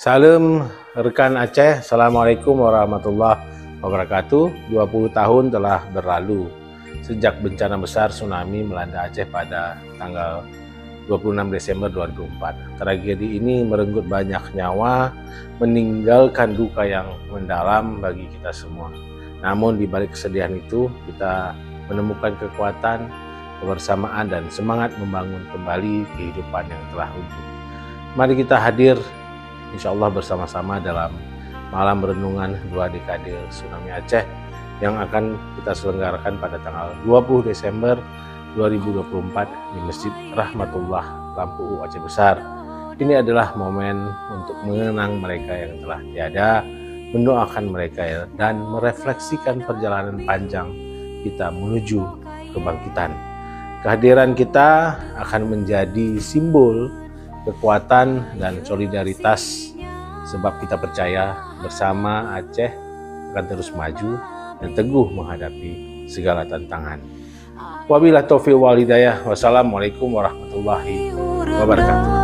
Salam rekan Aceh, Assalamualaikum warahmatullahi wabarakatuh. 20 tahun telah berlalu sejak bencana besar tsunami melanda Aceh pada tanggal 26 Desember 2004. Tragedi ini merenggut banyak nyawa, meninggalkan duka yang mendalam bagi kita semua. Namun di balik kesedihan itu, kita menemukan kekuatan, kebersamaan, dan semangat membangun kembali kehidupan yang telah runtuh. Mari kita hadir insya Allah bersama-sama dalam malam renungan 2 dekade tsunami Aceh yang akan kita selenggarakan pada tanggal 20 Desember 2024 di Masjid Rahmatullah Lampu Aceh Besar. Ini adalah momen untuk mengenang mereka yang telah tiada, mendoakan mereka dan merefleksikan perjalanan panjang kita menuju kebangkitan. Kehadiran kita akan menjadi simbol kekuatan dan solidaritas, sebab kita percaya bersama Aceh akan terus maju dan teguh menghadapi segala tantangan. Wabillahi taufiq wal hidayah. Wassalamualaikum warahmatullahi wabarakatuh.